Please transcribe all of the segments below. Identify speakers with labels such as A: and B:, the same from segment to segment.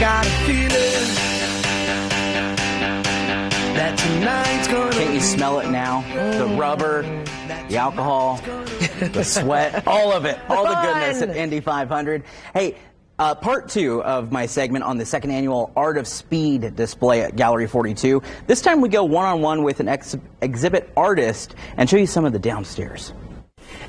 A: got a feeling that tonight's gonna
B: Can't you smell it now? The rubber, the alcohol, the sweat, all of it, all the goodness at Indy 500. Hey, part two of my segment on the second annual Art of Speed display at Gallery 42. This time we go one-on-one with an exhibit artist and show you some of the downstairs.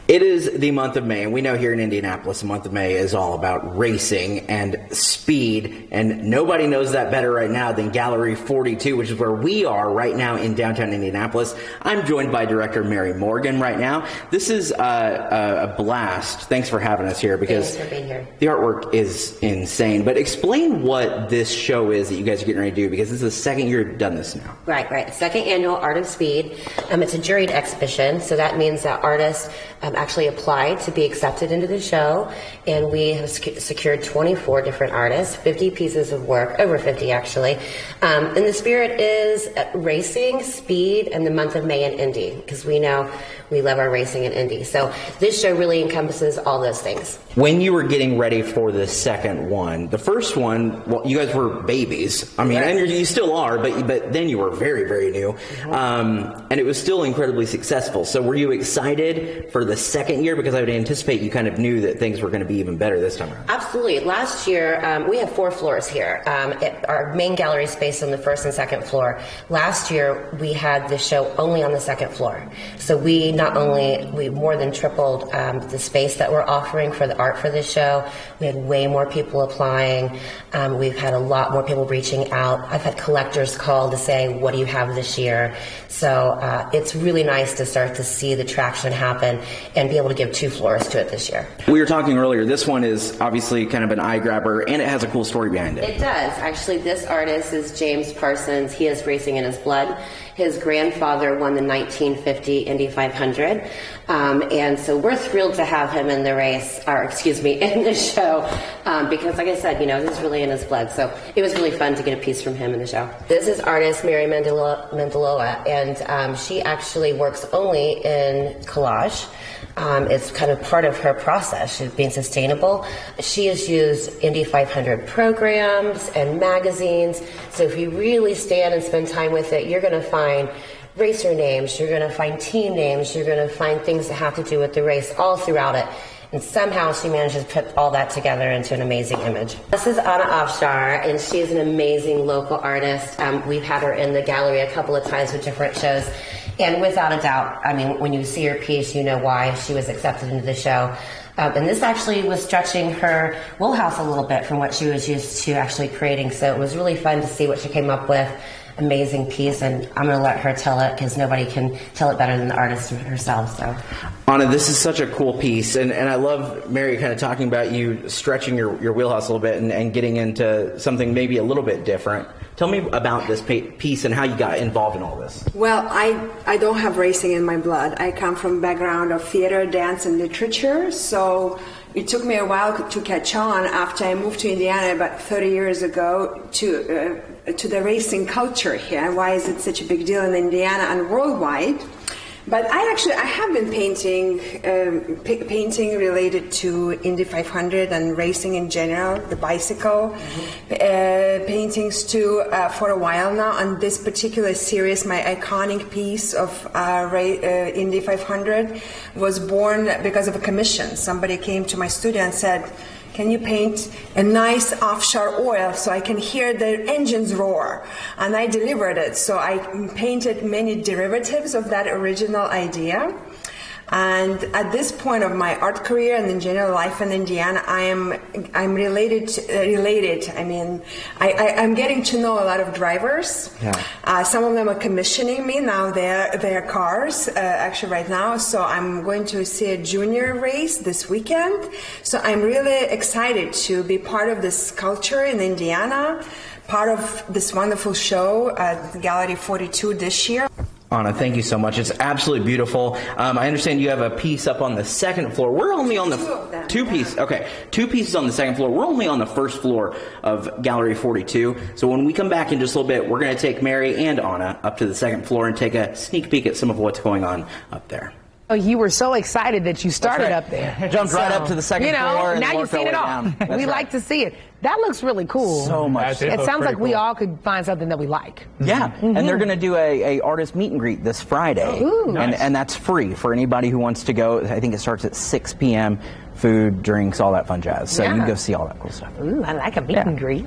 B: It is the month of May, and we know here in Indianapolis the month of May is all about racing and speed, and nobody knows that better right now than Gallery 42, which is where we are right now in downtown Indianapolis. I'm joined by director Mary Morgan right now. This is a blast. Thanks for having us here, because
C: Thanks for being here.
B: The artwork is insane. But explain what this show is that you guys are getting ready to do, because this is the second year you've done this now.
C: Right. Second annual Art of Speed. It's a juried exhibition, so that means that artists actually applied to be accepted into the show, and we have secured 24 different artists, 50 pieces of work, over 50 actually. And the spirit is racing, speed, and the month of May in Indy, because we know we love our racing in Indy. So this show really encompasses all those things.
B: When you were getting ready for the second one, the first one, well, you guys were babies. I mean, right. And you still are, but then you were very, very new. Mm-hmm. And it was still incredibly successful. So were you excited for the second year? Because I would anticipate you kind of knew that things were going to be even better this time around.
C: Absolutely. Last year, we have 4 floors here. Our main gallery space on the first and second floor. Last year, we had the show only on the second floor. So we more than tripled the space that we're offering for the art for this show. We had way more people applying. We've had a lot more people reaching out. I've had collectors call to say, what do you have this year? So it's really nice to start to see the traction happen and be able to give 2 floors to it this year.
B: We were talking earlier, this one is obviously kind of an eye grabber, and it has a cool story behind it.
C: It does. Actually, this artist is James Parsons. He has racing in his blood. His grandfather won the 1950 Indy 500, and so we're thrilled to have him in the in the show, because like I said, this is really in his blood, so it was really fun to get a piece from him in the show. This is artist Mary Mendeloa, and she actually works only in collage. It's kind of part of her process. She's being sustainable. She has used Indy 500 programs and magazines. So if you really stand and spend time with it, you're going to find racer names, you're going to find team names, you're going to find things that have to do with the race all throughout it. And somehow she manages to put all that together into an amazing image. This is Anna Afshar, and she's an amazing local artist. We've had her in the gallery a couple of times with different shows. And without a doubt, I mean, when you see her piece, you know why she was accepted into the show. And this actually was stretching her wheelhouse a little bit from what she was used to actually creating. So it was really fun to see what she came up with. Amazing piece, and I'm going to let her tell it because nobody can tell it better than the artist herself. So,
B: Anna, this is such a cool piece, and I love Mary kind of talking about you stretching your wheelhouse a little bit and getting into something maybe a little bit different. Tell me about this piece and how you got involved in all this.
D: Well, I don't have racing in my blood. I come from a background of theater, dance, and literature, so it took me a while to catch on after I moved to Indiana about 30 years ago to the racing culture here. Why is it such a big deal in Indiana and worldwide? But I have been painting related to Indy 500 and racing in general, the bicycle paintings too, for a while now. On this particular series, my iconic piece of Indy 500 was born because of a commission. Somebody came to my studio and said, can you paint a nice offshore oil so I can hear the engines roar? And I delivered it. So I painted many derivatives of that original idea. And at this point of my art career and in general life in Indiana, I'm related. I mean, I'm getting to know a lot of drivers. Yeah. Some of them are commissioning me now. Their cars actually right now. So I'm going to see a junior race this weekend. So I'm really excited to be part of this culture in Indiana, part of this wonderful show at Gallery 42 this year.
B: Anna, thank you so much. It's absolutely beautiful. I understand you have a piece up on the second floor. We're only on the two pieces. Okay, 2 pieces on the second floor. We're only on the first floor of Gallery 42. So when we come back in just a little bit, we're going to take Mary and Anna up to the second floor and take a sneak peek at some of what's going on up there.
E: You were so excited that you started
B: right.
E: up there.
B: Jumped right up to the second floor and
E: now you've
B: worked our
E: seen
B: way
E: it all.
B: down. That's
E: We
B: right.
E: like to see it. That looks really cool.
B: So much.
F: That
E: It
F: looks
E: sounds
F: pretty
E: like we
F: cool.
E: all could find something that we like.
B: Yeah, and they're going to do a artist meet and greet this Friday.
E: Ooh.
F: Nice.
B: And that's free for anybody who wants to go. I think it starts at 6 p.m. Food, drinks, all that fun jazz. So you
E: Yeah.
B: can go see all that cool stuff.
E: Ooh, I like a meet and greet.